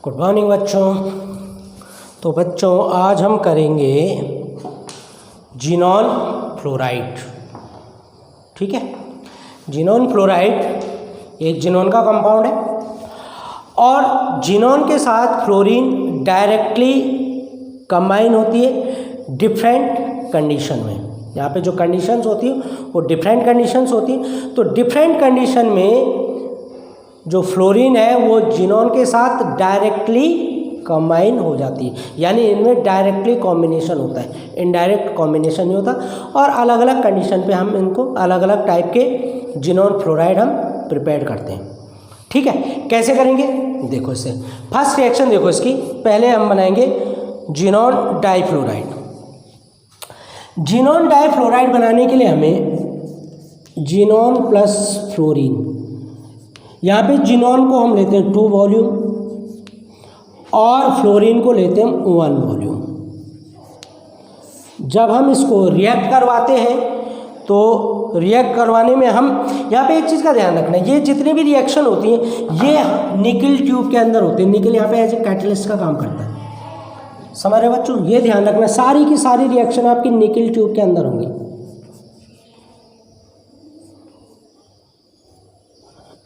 Good morning बच्चों। तो बच्चों आज हम करेंगे जिनॉन फ्लोराइड। ठीक है, जिनॉन फ्लोराइड एक जिनॉन का कंपाउंड है और जिनॉन के साथ फ्लोरीन डायरेक्टली कंबाइन होती है डिफरेंट कंडीशन में। यहाँ पे जो कंडीशंस होती है वो डिफरेंट कंडीशंस होती हैं। तो डिफरेंट कंडीशन में जो फ्लोरीन है वो जिनॉन के साथ डायरेक्टली कंबाइन हो जाती है, यानी इनमें डायरेक्टली कॉम्बिनेशन होता है, इनडायरेक्ट कॉम्बिनेशन नहीं होता। और अलग अलग कंडीशन पे हम इनको अलग अलग टाइप के जिनॉन फ्लोराइड हम प्रिपेयर करते हैं। ठीक है, कैसे करेंगे देखो। इससे फर्स्ट रिएक्शन देखो इसकी, पहले हम बनाएंगे जिनॉन डाइफ्लोराइड। जिनॉन डाइफ्लोराइड बनाने के लिए हमें जिनॉन प्लस फ्लोरीन, यहाँ पे जिनॉन को हम लेते हैं 2 वॉल्यूम और फ्लोरीन को लेते हैं 1 वॉल्यूम। जब हम इसको रिएक्ट करवाते हैं तो रिएक्ट करवाने में हम यहाँ पे एक चीज़ का ध्यान रखना है, ये जितनी भी रिएक्शन होती हैं ये निकल ट्यूब के अंदर होते हैं। निकल यहाँ पे एज ए कैटलिस्ट का काम करता है। समझ रहे बच्चों, ये ध्यान रखना, सारी की सारी रिएक्शन आपकी निकल ट्यूब के अंदर होंगी।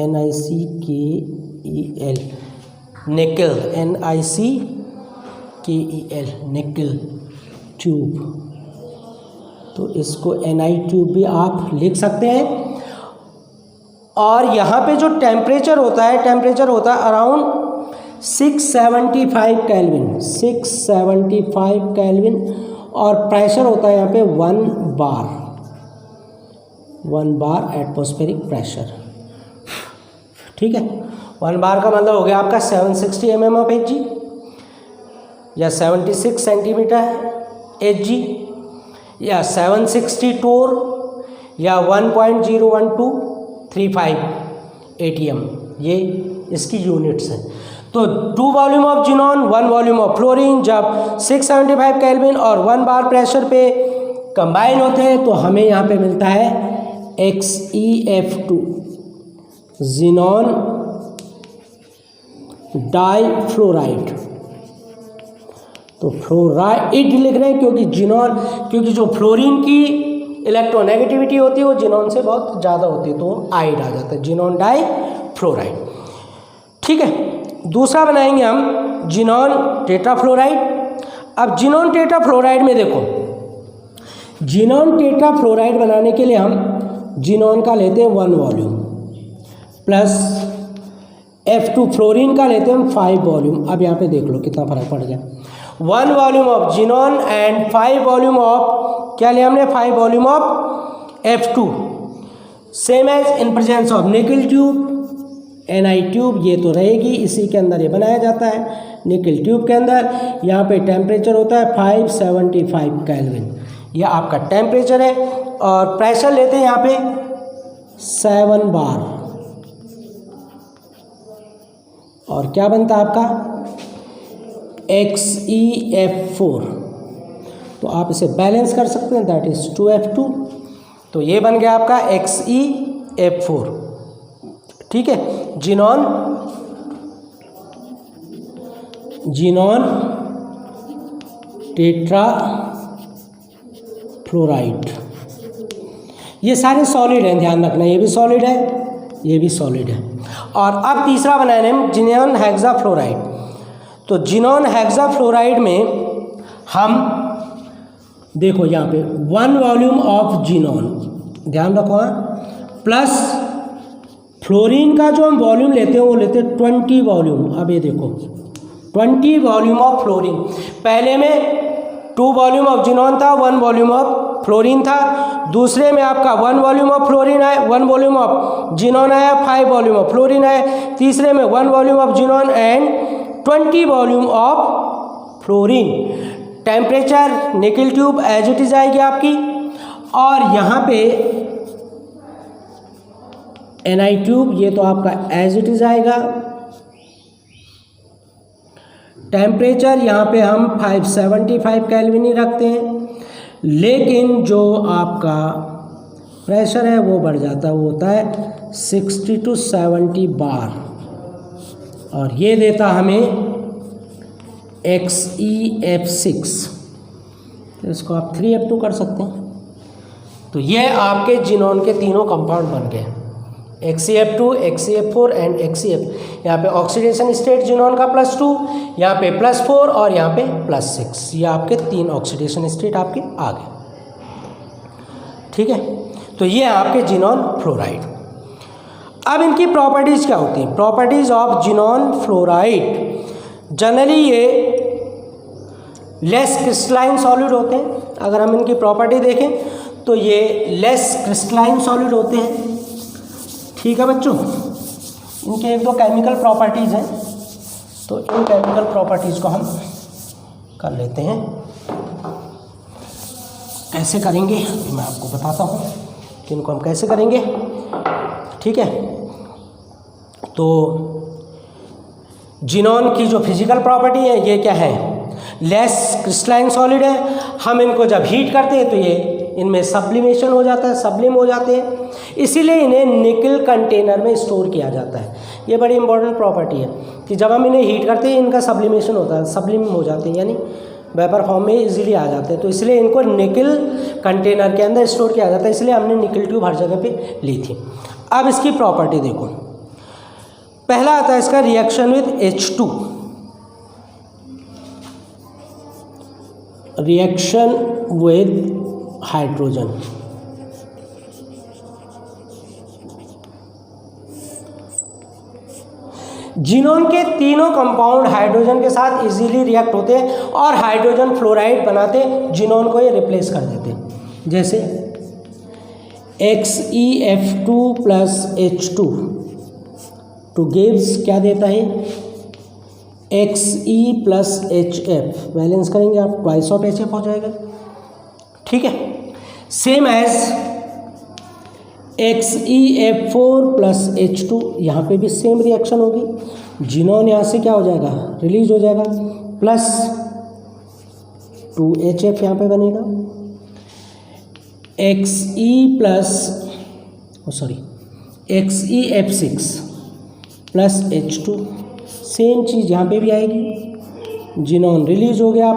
NiCKEl निकल, NiCKEl निकल ट्यूब। तो इसको Ni ट्यूब भी आप लिख सकते हैं। और यहाँ पे जो टेम्परेचर होता है, टेम्परेचर होता है अराउंड 675 केल्विन, 675 केल्विन। और प्रेशर होता है यहाँ पे 1 बार एटमॉस्फेरिक प्रेशर। ठीक है, 1 बार का मतलब हो गया आपका 760 mm ऑफ Hg या 76 सेंटीमीटर Hg या 760 टोर या 1.01235 ATM, ये इसकी यूनिट्स हैं। तो 2 volume of xenon 1 volume of fluorine जब 675 केल्विन और 1 बार प्रेशर पे कंबाइन होते हैं तो हमें यहाँ पे मिलता है XeF2 जिनॉन डाइफ्लोराइड। तो फ्लोराइड लिख रहे हैं क्योंकि जो फ्लोरीन की इलेक्ट्रोनेगेटिविटी होती है वो जिनॉन से बहुत ज़्यादा होती है, तो आइड आ जाता है, जिनॉन डाइफ्लोराइड। ठीक है, दूसरा बनाएंगे हम जिनॉन टेट्राफ्लोराइड। अब जिनॉन टेट्राफ्लोराइड में देखो, जिनॉन टेट्राफ्लोराइड बनाने के लिए हम जिनॉन का लेते हैं 1 वॉल्यूम प्लस F2 फ्लोरीन का लेते हैं हम 5 वॉल्यूम। अब यहाँ पे देख लो कितना फर्क पड़ गया। 1 volume of xenon and 5 volume of, क्या लिया हमने, 5 volume of F2, same as in presence of nickel tube, Ni tube ये तो रहेगी, इसी के अंदर ये बनाया जाता है निकल ट्यूब के अंदर। यहाँ पे टेम्परेचर होता है 575 केल्विन, ये आपका टेम्परेचर है। और प्रेशर लेते हैं यहाँ पे 7 बार। और क्या बनता है आपका XeF4। तो आप इसे बैलेंस कर सकते हैं, दैट इज 2F2। तो ये बन गया आपका XeF4। ठीक है, जिनॉन टेट्राफ्लोराइड। ये सारे सॉलिड हैं, ध्यान रखना, ये भी सॉलिड है, ये भी सॉलिड है। और अब तीसरा बनाए हैं जिनॉन हेक्साफ्लोराइड। तो जिनॉन हेक्साफ्लोराइड में हम देखो यहाँ पे 1 वॉल्यूम ऑफ जिनॉन, ध्यान रखो प्लस फ्लोरीन का जो हम वॉल्यूम लेते हैं वो लेते हैं 20 वॉल्यूम। अब ये देखो 20 वॉल्यूम ऑफ फ्लोरीन। पहले में 2 वॉल्यूम ऑफ जिनॉन था, 1 वॉल्यूम ऑफ फ्लोरीन था। दूसरे में आपका 1 वॉल्यूम ऑफ फ्लोरीन है, 1 वॉल्यूम ऑफ जिनॉन आया, 5 वॉल्यूम ऑफ फ्लोरीन है। तीसरे में 1 volume of xenon and 20 volume of fluorine. Temperature निकल ट्यूब एज इट इज आएगी आपकी। और यहाँ पे Ni ट्यूब, ये तो आपका एज इट इज आएगा। टेम्परेचर यहाँ पे हम 575 केल्विन ही रखते हैं, लेकिन जो आपका प्रेशर है वो बढ़ जाता है, वो होता है 60 to 70 बार। और ये देता हमें XeF6, तो इसको आप 3F2 कर सकते हैं। तो ये आपके जिनॉन के तीनों कंपाउंड बन गए, XeF2, XeF4 एंड XeF। यहाँ पे ऑक्सीडेशन स्टेट जिनॉन का +2, यहाँ पे +4 और यहाँ पे +6, ये आपके 3 ऑक्सीडेशन स्टेट आपके आ गए। ठीक है, तो ये आपके जिनॉन फ्लोराइड। अब इनकी प्रॉपर्टीज़ क्या होती हैं? Properties of xenon fluoride, generally ये लेस क्रिस्टलाइन सॉलिड होते हैं। अगर हम इनकी प्रॉपर्टी देखें तो ये लेस क्रिस्टलाइन सॉलिड होते हैं। ठीक है बच्चों, इनके एक दो केमिकल प्रॉपर्टीज़ हैं, तो इन केमिकल प्रॉपर्टीज़ को हम कर लेते हैं। कैसे करेंगे मैं आपको बताता हूँ कि इनको हम कैसे करेंगे। ठीक है, तो जिनॉन की जो फिजिकल प्रॉपर्टी है ये क्या है? लेस क्रिस्टलाइन सॉलिड है। हम इनको जब हीट करते हैं तो ये इनमें सब्लिमेशन हो जाता है, सब्लिम हो जाते हैं, इसीलिए इन्हें निकल कंटेनर में स्टोर किया जाता है। ये बड़ी इंपॉर्टेंट प्रॉपर्टी है कि जब हम इन्हें हीट करते हैं इनका सब्लिमेशन होता है, सब्लिम हो जाते हैं, यानी वेपर फॉर्म में इजीली आ जाते हैं। तो इसलिए इनको निकल कंटेनर के अंदर स्टोर किया जाता है, इसलिए हमने निकल ट्यूब हर जगह पे ली थी। अब इसकी प्रॉपर्टी देखो, पहला आता है इसका reaction with H2, reaction with hydrogen. Xenon के तीनों कंपाउंड हाइड्रोजन के साथ इजीली रिएक्ट होते हैं और हाइड्रोजन फ्लोराइड बनाते, जिनॉन को ये रिप्लेस कर देते। जैसे XeF2 + H2 टू गिव्स क्या देता है? Xe + HF। बैलेंस करेंगे आप, ट्वाइस ऑफ HF हो जाएगा। ठीक है, सेम एज XeF4 + H2, यहाँ पे भी सेम रिएक्शन होगी। जिनॉन यहाँ से क्या हो जाएगा? रिलीज हो जाएगा, +2HF यहाँ पे बनेगा। XeF6 + H2, सेम चीज़ यहाँ पे भी आएगी। जिनॉन रिलीज हो गया,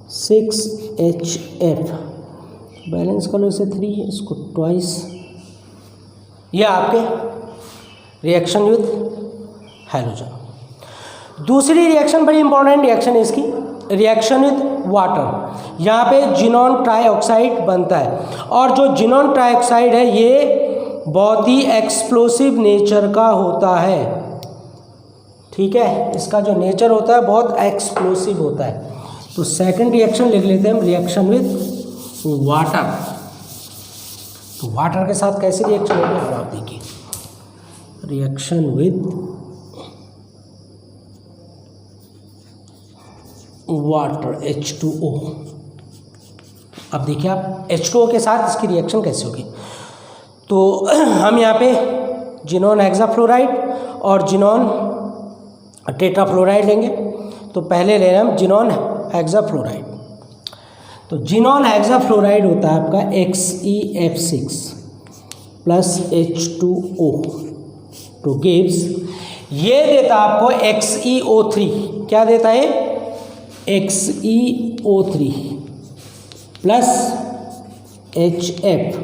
+6HF, बैलेंस कर लो इसे 3, इसको ट्वाइस। ये आपके रिएक्शन विद हाइड्रोजन। दूसरी रिएक्शन बड़ी इंपॉर्टेंट रिएक्शन है इसकी, रिएक्शन विद वाटर। यहाँ पे जिनॉन ट्राइऑक्साइड बनता है, और जो जिनॉन ट्राइऑक्साइड है ये बहुत ही एक्सप्लोसिव नेचर का होता है। ठीक है, इसका जो नेचर होता है बहुत एक्सप्लोसिव होता है। तो सेकंड रिएक्शन लिख लेते हैं हम, रिएक्शन विद वाटर। तो वाटर के साथ कैसे रिएक्शन होगा आप देखिए, रिएक्शन विद वाटर H2O। अब देखिए आप H2O के साथ इसकी रिएक्शन कैसे होगी। तो हम यहाँ पे जिनॉन हेक्साफ्लोराइड और जिनॉन टेट्राफ्लोराइड लेंगे। तो पहले ले रहे हैं हम जिनॉन हेक्साफ्लोराइड। तो जिनॉन हेक्साफ्लोराइड होता है आपका XeF6 + H2O टू गिव्स, ये देता आपको XeO3। क्या देता है? XeO3 + HF।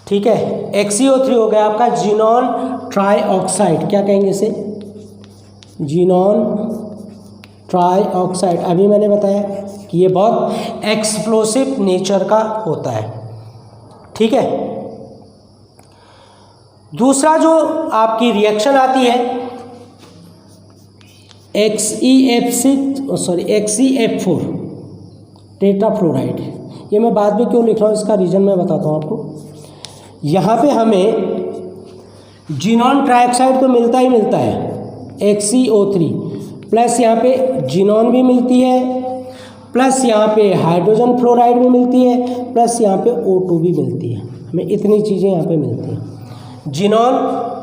ठीक है, XeO3 हो गया आपका जिनॉन ट्राइऑक्साइड। क्या कहेंगे इसे? Xenon trioxide. अभी मैंने बताया कि ये बहुत एक्सप्लोसिव नेचर का होता है। ठीक है, दूसरा जो आपकी रिएक्शन आती है XeF4 टेट्राफ्लोराइड। ये मैं बाद में क्यों लिख रहा हूँ इसका रीज़न मैं बताता हूँ आपको। यहाँ पे हमें जिनॉन ट्राइऑक्साइड तो मिलता ही मिलता है XeO3 प्लस यहाँ पे जिनॉन भी मिलती है, प्लस यहाँ पे हाइड्रोजन फ्लोराइड भी मिलती है, प्लस यहाँ पे O2 भी मिलती है। हमें इतनी चीज़ें यहाँ पे मिलती हैं। जिनॉन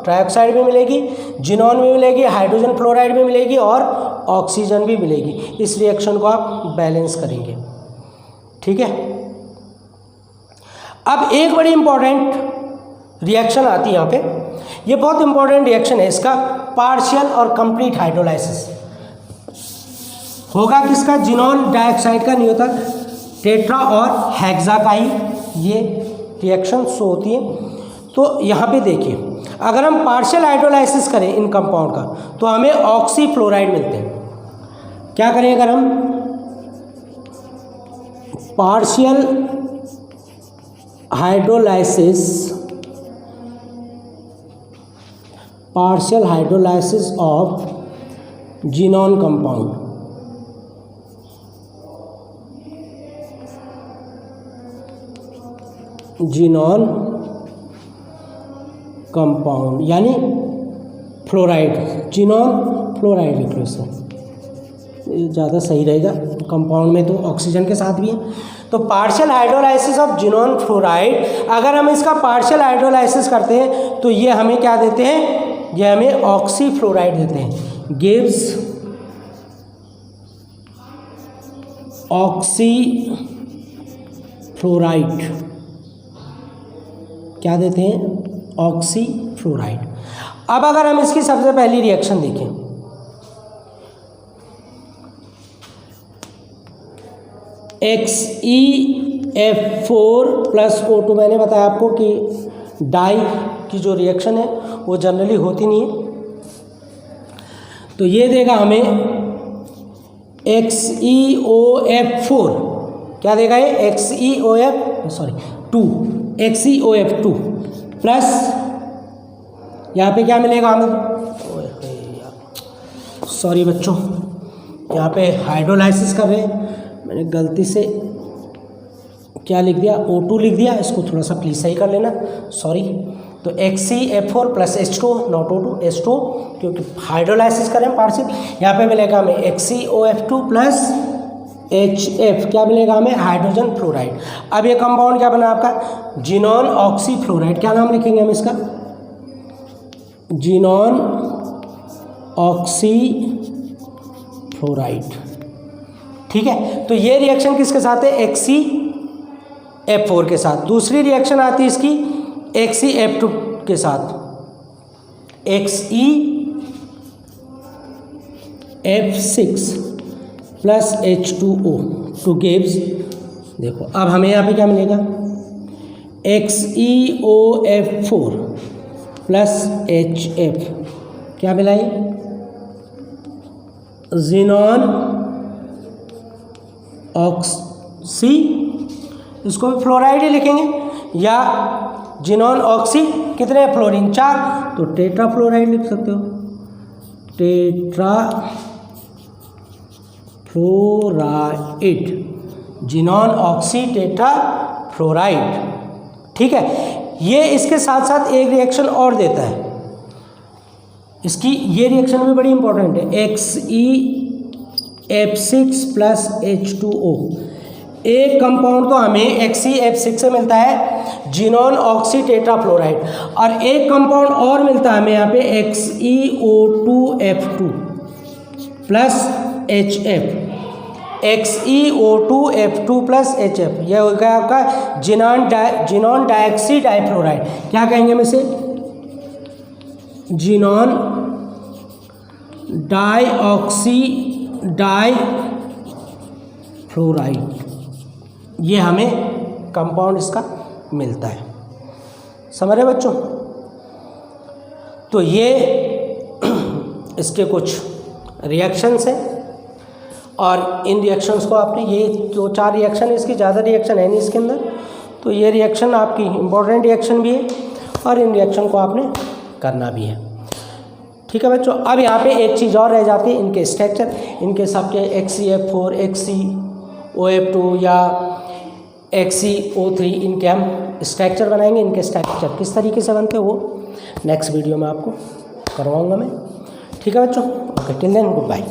ट्राइऑक्साइड भी मिलेगी, जिनॉन भी मिलेगी, हाइड्रोजन फ्लोराइड भी मिलेगी और ऑक्सीजन भी मिलेगी। इस रिएक्शन को आप बैलेंस करेंगे। ठीक है, अब एक बड़ी इंपॉर्टेंट रिएक्शन आती है यहाँ पे, ये बहुत इंपॉर्टेंट रिएक्शन है इसका, पार्शियल और कंप्लीट हाइड्रोलाइसिस। होगा किसका, जिनॉन डाइऑक्साइड का नियोजक टेट्रा और हेक्सा का ही ये रिएक्शन शो होती है। तो यहाँ पे देखिए, अगर हम पार्शियल हाइड्रोलाइसिस करें इन कंपाउंड का तो हमें ऑक्सीफ्लोराइड मिलते हैं। क्या करें अगर हम partial hydrolysis of xenon compound, xenon compound यानी फ्लोराइड, जिनॉन फ्लोराइड लिख लो इसे, ज़्यादा सही रहेगा, कंपाउंड में तो ऑक्सीजन के साथ भी है। तो partial hydrolysis of xenon fluoride, अगर हम इसका पार्शियल हाइड्रोलाइसिस करते हैं तो ये हमें क्या देते हैं, ये हमें ऑक्सीफ्लोराइड देते हैं, गिव्स ऑक्सीफ्लोराइड, क्या देते हैं, ऑक्सीफ्लोराइड। अब अगर हम इसकी सबसे पहली रिएक्शन देखें, XeF4 प्लस O2, मैंने बताया आपको कि डाई की जो रिएक्शन है वो जनरली होती नहीं है, तो ये देगा हमें XeOF4, क्या देगा ये, XeOF2 प्लस यहाँ पे क्या मिलेगा हमें, सॉरी बच्चों, यहाँ पे हाइड्रोलाइसिस कर रहे हैं, मैंने गलती से क्या लिख दिया, O2 लिख दिया, इसको थोड़ा सा प्लीज सही कर लेना, सॉरी। तो XeF4 plus H2, not O2, H2, क्योंकि हाइड्रोलाइसिस करें पार्शियल, यहाँ पे मिलेगा हमें XeOF2 प्लस HF, क्या मिलेगा हमें, हाइड्रोजन फ्लोराइड। अब ये कंपाउंड क्या बना आपका, जिनॉन ऑक्सीफ्लोराइड, क्या नाम लिखेंगे हम इसका, जिनॉन ऑक्सीफ्लोराइड, ठीक है। तो ये रिएक्शन किसके साथ है, XeF4 के साथ। दूसरी रिएक्शन आती है इसकी XeF2 के साथ, XeF6 plus H2O two gives, देखो अब हमें यहाँ पे क्या मिलेगा, XeOF4 प्लस HF, क्या मिला ये, जिनॉन ऑक्सी, इसको भी फ्लोराइड ही लिखेंगे, या जिनॉन ऑक्सी, कितने फ्लोरीन 4, तो टेट्रा फ्लोराइड लिख सकते हो, tetra fluoride, xenon oxy tetra fluoride, ठीक है। ये इसके साथ साथ एक रिएक्शन और देता है, इसकी ये रिएक्शन भी बड़ी इंपॉर्टेंट है, XeF6 प्लस H2O। एक कंपाउंड तो हमें XeF6 से मिलता है, जिनॉन ऑक्सी टेट्रा फ्लोराइड, और एक कंपाउंड और मिलता है हमें यहाँ पे XeO2F2 plus HF, XeO2F2 plus HF, यह हो गया आपका जिनॉन डाइऑक्सी डाइफ्लोराइड, क्या कहेंगे हम इसे, जिनॉन डाइऑक्सी डाइफ्लोराइड, ये हमें कंपाउंड इसका मिलता है, समझ रहे बच्चों। तो ये इसके कुछ रिएक्शंस हैं, और इन रिएक्शंस को आपने, ये जो 4 रिएक्शन है, इसकी ज़्यादा रिएक्शन है नहीं इसके अंदर, तो ये रिएक्शन आपकी इम्पोर्टेंट रिएक्शन भी है, और इन रिएक्शन को आपने करना भी है, ठीक है बच्चों। अब यहाँ पे एक चीज़ और रह जाती है, इनके स्ट्रक्चर, इनके सबके XeF4, XeOF2 या XeO3, इनके हम स्ट्रक्चर बनाएंगे। इनके स्ट्रक्चर किस तरीके से बनते हैं वो नेक्स्ट वीडियो में आपको करवाऊँगा मैं, ठीक है बच्चों। Okay, till then good bye.